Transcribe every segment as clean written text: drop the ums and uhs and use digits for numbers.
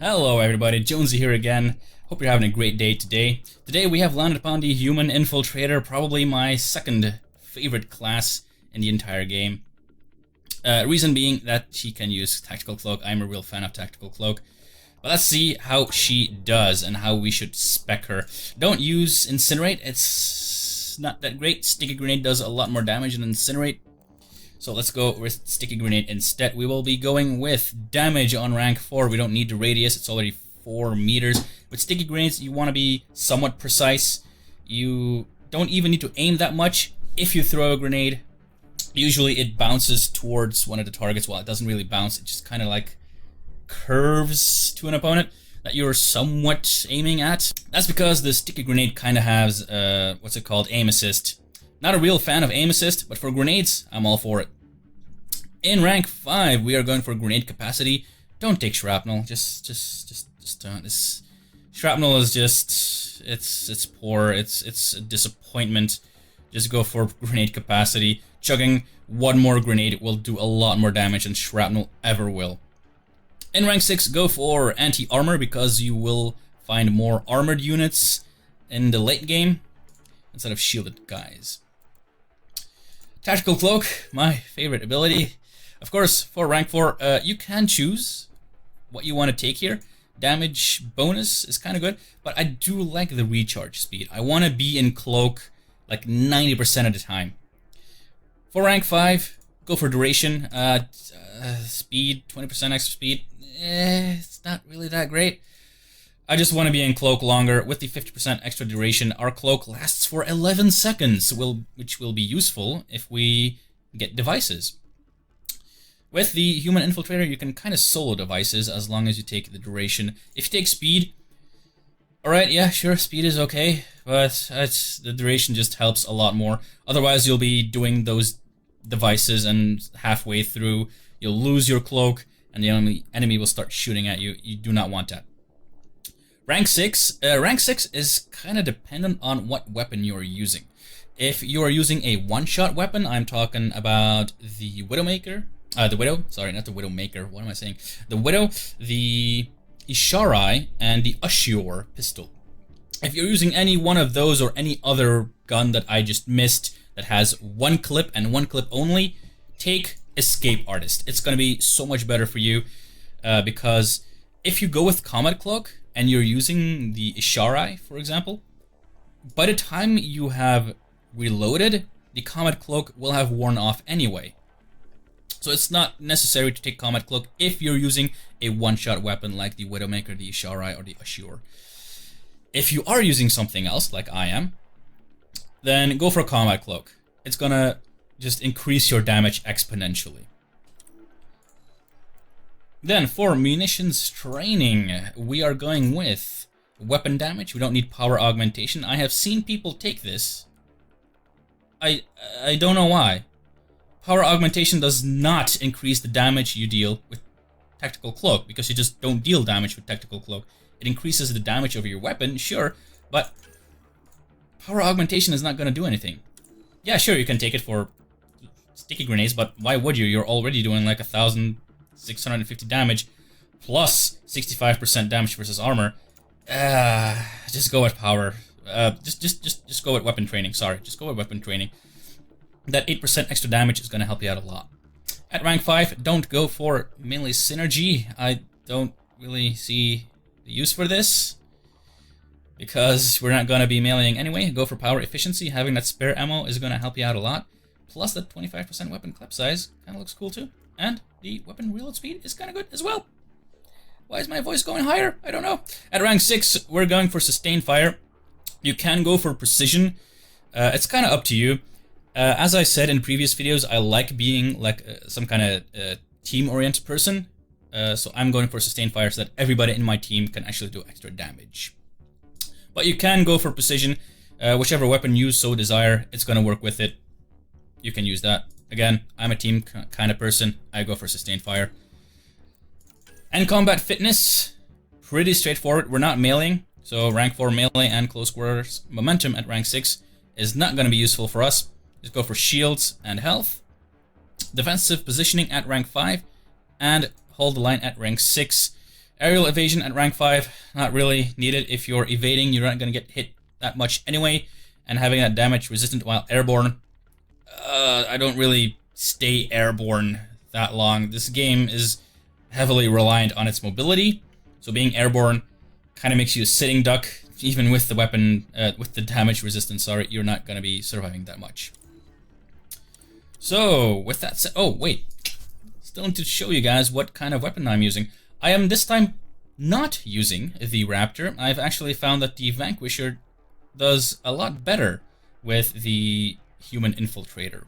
Hello everybody, Jonesy here again. Hope you're having a great day today. Today we have landed upon the Human Infiltrator, probably my second favorite class in the entire game. Reason being that she can use Tactical Cloak. I'm a real fan of Tactical Cloak. But let's see how she does and how we should spec her. Don't use Incinerate, it's not that great. Sticky Grenade does a lot more damage than Incinerate. So let's go with Sticky Grenade instead. We will be going with damage on rank 4. We don't need the radius, it's already 4 meters. With Sticky Grenades, you want to be somewhat precise. You don't even need to aim that much. If you throw a grenade, usually it bounces towards one of the targets. Well, it doesn't really bounce, it just kind of like curves to an opponent that you're somewhat aiming at. That's because the Sticky Grenade kind of has, what's it called, aim assist. Not a real fan of aim assist, but for grenades, I'm all for it. In rank 5, we are going for grenade capacity. Don't take shrapnel. Just don't. This shrapnel is just, it's poor. It's a disappointment. Just go for grenade capacity. Chugging one more grenade will do a lot more damage than shrapnel ever will. In rank 6, go for anti-armor because you will find more armored units in the late game instead of shielded guys. Tactical Cloak, my favorite ability. Of course, for rank 4, you can choose what you want to take here. Damage bonus is kind of good, but I do like the recharge speed. I want to be in Cloak like 90% of the time. For rank 5, go for duration. Speed, 20% extra speed. It's not really that great. I just want to be in Cloak longer. With the 50% extra duration, our Cloak lasts for 11 seconds, which will be useful if we get devices. With the Human Infiltrator, you can kind of solo devices as long as you take the duration. If you take speed, alright, yeah, sure, speed is okay, but the duration just helps a lot more. Otherwise, you'll be doing those devices and halfway through, you'll lose your Cloak, and the enemy will start shooting at you. You do not want that. Rank 6 is kind of dependent on what weapon you are using. If you are using a one-shot weapon, I'm talking about the Widowmaker. The Widow, sorry, not the Widowmaker, what am I saying? The Widow, the Isharai, and the Ushior pistol. If you're using any one of those or any other gun that I just missed that has one clip and one clip only, take Escape Artist. It's going to be so much better for you because if you go with Combat Cloak, and you're using the Isharai, for example, by the time you have reloaded, the Combat Cloak will have worn off anyway. So it's not necessary to take Combat Cloak if you're using a one-shot weapon like the Widowmaker, the Isharai, or the Ushior. If you are using something else, like I am, then go for Combat Cloak. It's gonna just increase your damage exponentially. Then for munitions training, we are going with weapon damage. We don't need power augmentation. I have seen people take this. I don't know why. Power augmentation does not increase the damage you deal with Tactical Cloak because you just don't deal damage with Tactical Cloak. It increases the damage of your weapon, sure, but power augmentation is not going to do anything. Yeah, sure, you can take it for sticky grenades, but why would you? You're already doing like 1,650 damage plus 65% damage versus armor. Just go with power. Just go with weapon training. Sorry, just go with weapon training. That 8% extra damage is going to help you out a lot. At rank 5, don't go for melee synergy. I don't really see the use for this because we're not going to be meleeing anyway. Go for power efficiency. Having that spare ammo is going to help you out a lot. Plus that 25% weapon clip size kind of looks cool too. And the weapon reload speed is kind of good as well. Why is my voice going higher? I don't know. At rank 6, we're going for sustained fire. You can go for precision. It's kind of up to you. As I said in previous videos, I like being like some kind of team-oriented person. So I'm going for sustained fire so that everybody in my team can actually do extra damage. But you can go for precision. Whichever weapon you so desire, it's going to work with it. You can use that. Again, I'm a team kind of person. I go for sustained fire. And combat fitness, pretty straightforward. We're not meleeing, so rank 4 melee and close quarters momentum at rank 6 is not going to be useful for us. Just go for shields and health. Defensive positioning at rank 5 and hold the line at rank 6. Aerial evasion at rank 5, not really needed. If you're evading, you're not going to get hit that much anyway. And having that damage resistant while airborne, I don't really stay airborne that long. This game is heavily reliant on its mobility, so being airborne kind of makes you a sitting duck. Even with the weapon, with the damage resistance, sorry, you're not going to be surviving that much. So, with that said, oh wait, still need to show you guys what kind of weapon I'm using. I am this time not using the Raptor. I've actually found that the Vanquisher does a lot better with the Human Infiltrator.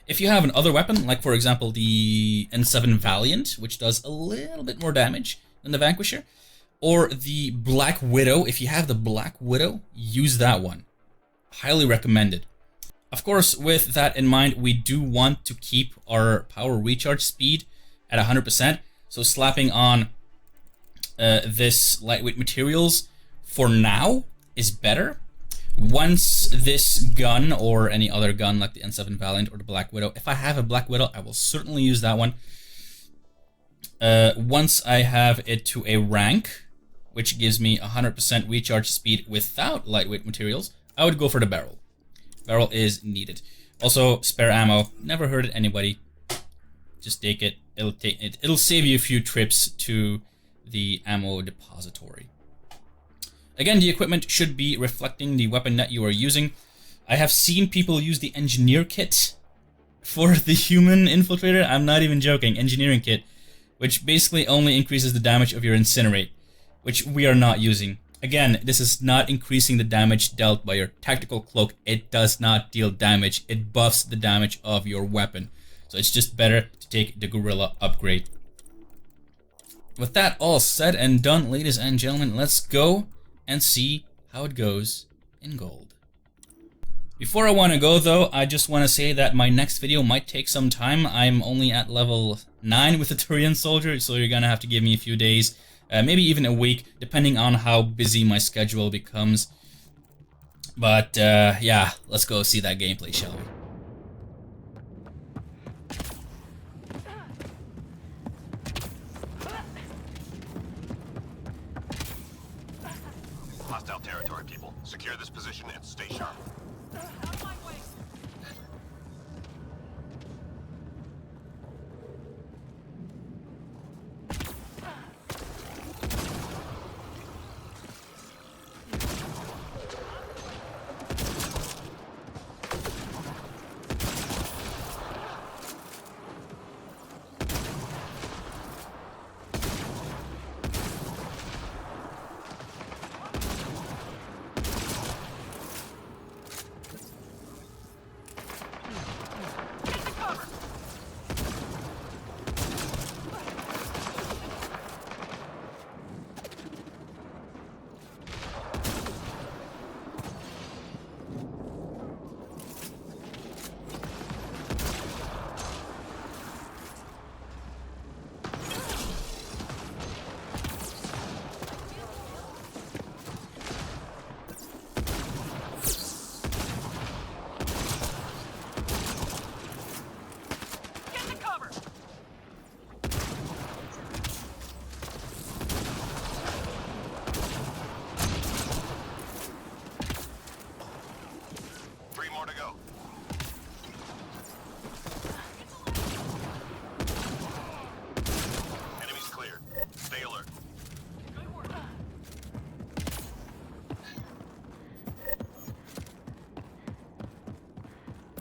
If you have another weapon, like for example the N7 Valiant, which does a little bit more damage than the Vanquisher, or the Black Widow, if you have the Black Widow, use that one. Highly recommended. Of course, with that in mind, we do want to keep our power recharge speed at 100%, so slapping on this lightweight materials for now is better. Once this gun, or any other gun like the N7 Valiant or the Black Widow, if I have a Black Widow, I will certainly use that one. Once I have it to a rank, which gives me 100% recharge speed without lightweight materials, I would go for the barrel. Barrel is needed. Also, spare ammo. Never hurt anybody. Just take it. It'll save you a few trips to the ammo depository. Again, the equipment should be reflecting the weapon that you are using. I have seen people use the engineer kit for the Human Infiltrator. I'm not even joking. Engineering kit, which basically only increases the damage of your incinerate, which we are not using. Again, this is not increasing the damage dealt by your tactical cloak. It does not deal damage. It buffs the damage of your weapon. So it's just better to take the Gorilla upgrade. With that all said and done, ladies and gentlemen, let's go and see how it goes in gold. Before I want to go though, I just want to say that my next video might take some time. I'm only at level 9 with the Turian Soldier, so you're gonna have to give me a few days. Maybe even a week, depending on how busy my schedule becomes. But yeah, let's go see that gameplay, shall we? Hostile territory, people. Secure this position and stay sharp.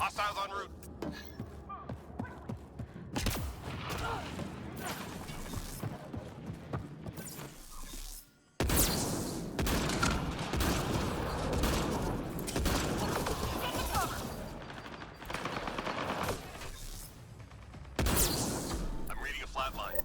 Hostiles en route. I'm reading a flat line.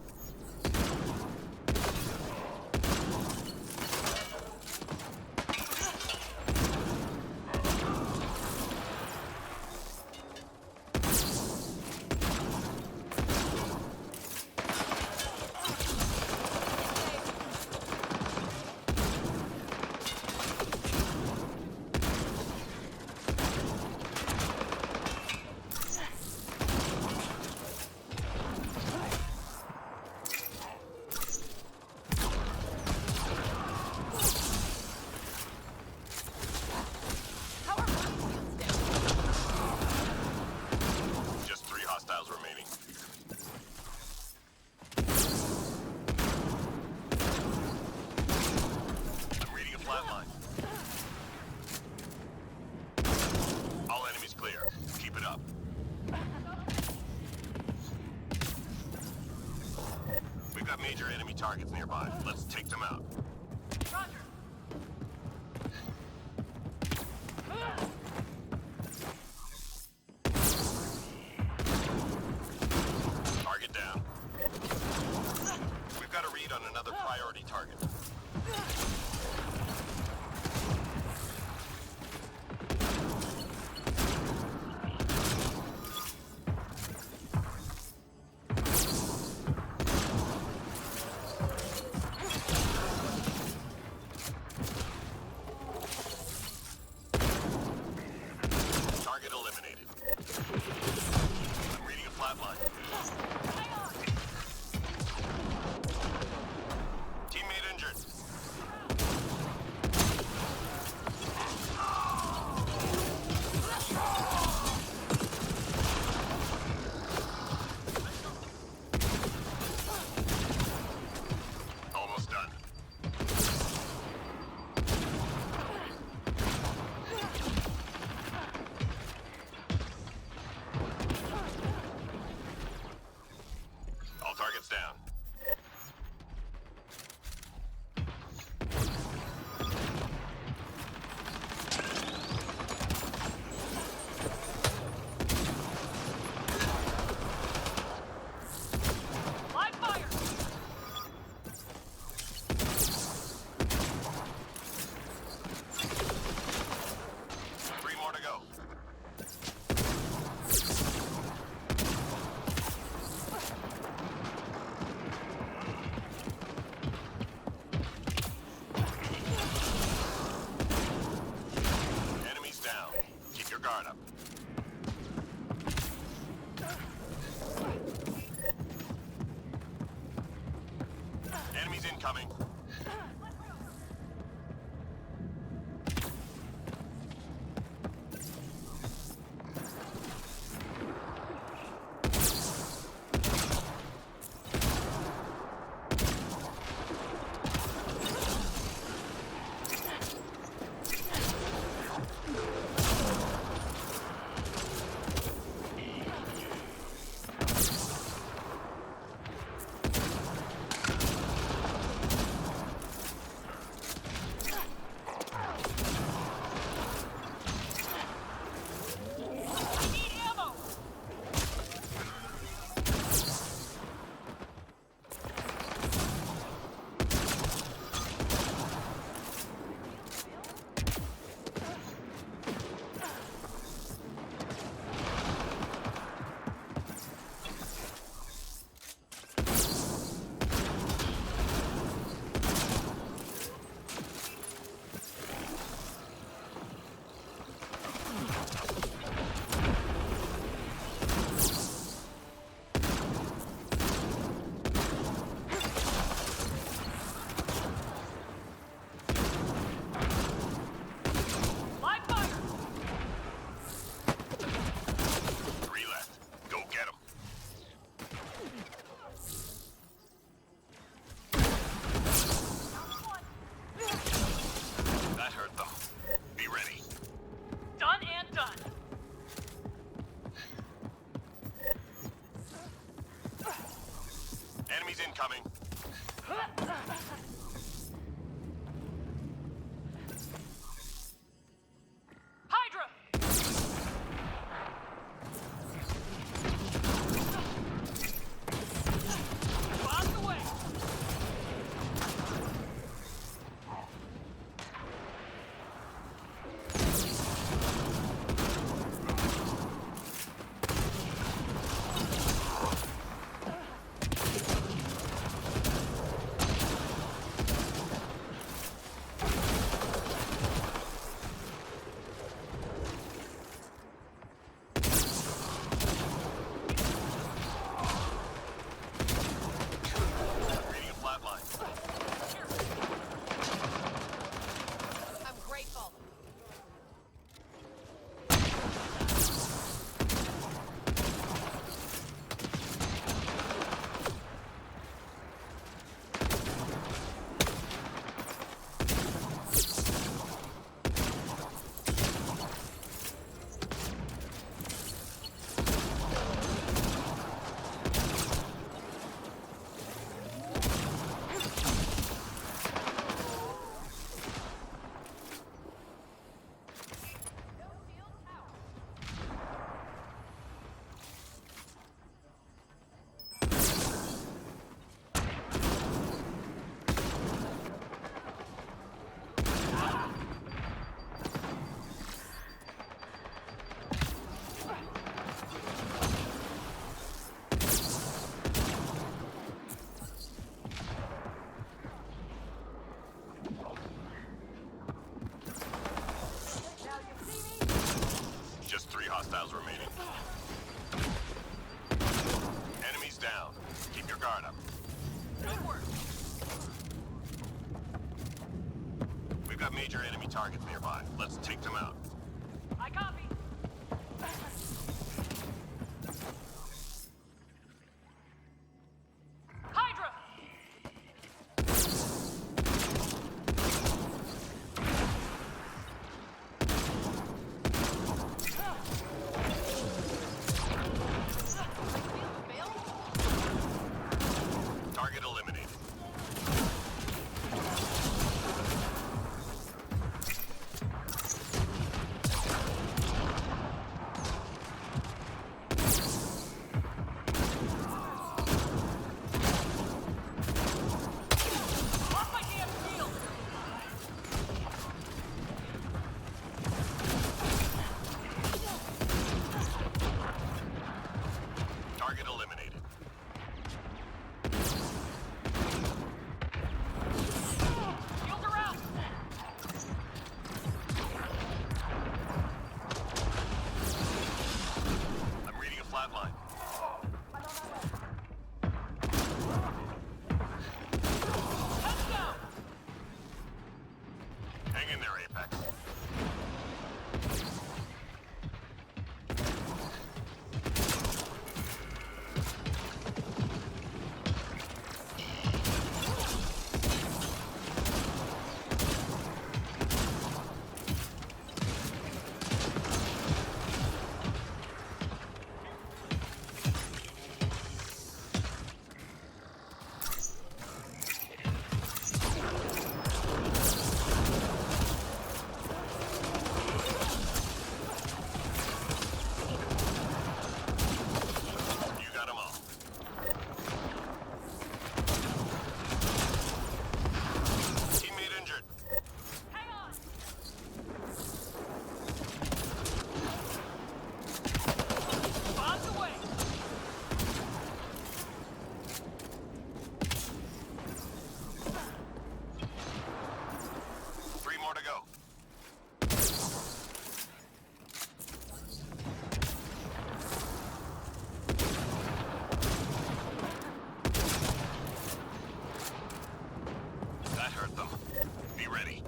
major enemy targets nearby. Let's take them out. Roger. Target down. We've got a read on another priority target. Target eliminated. I'm reading a flatline. Teammate injured. Almost done. All targets down. Live fire. 3 more to go. Enemies down. Keep your guard up. Enemies incoming. Need ammo. Live fire. 3 left. Go get them. That hurt them. Be ready. Done and done. Enemies incoming. Hydra. Bombs away. targets nearby. Let's take them out. I copy. Hydra! Target eliminated. Off my damn shield! Target eliminated. Shields are out! I'm reading a flat line. Heads down! Hang in there, Apex. You got them all. Teammate injured. Hang on! Bombs away! Three more to go. That hurt them. Be ready.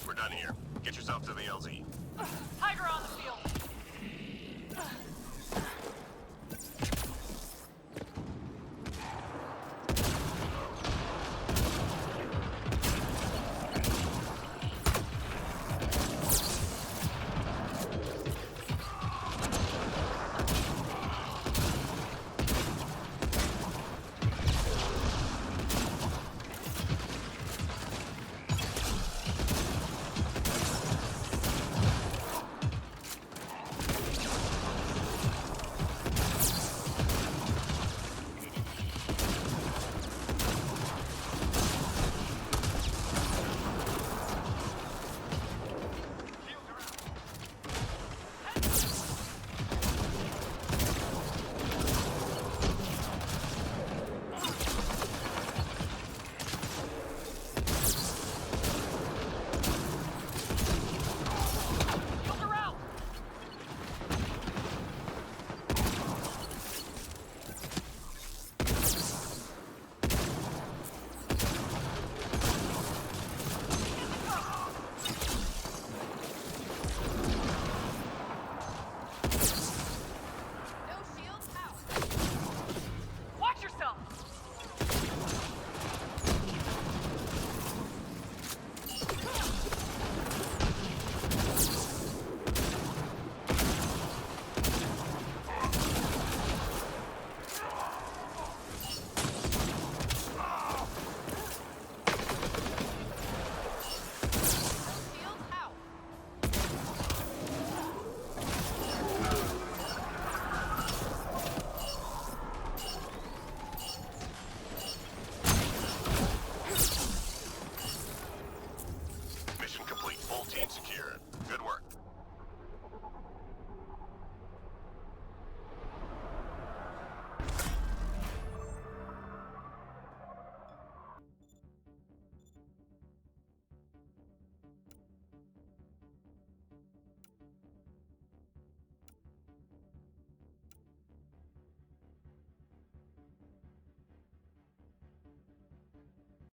We're done here. Get yourself to the LZ. Hydra on the field!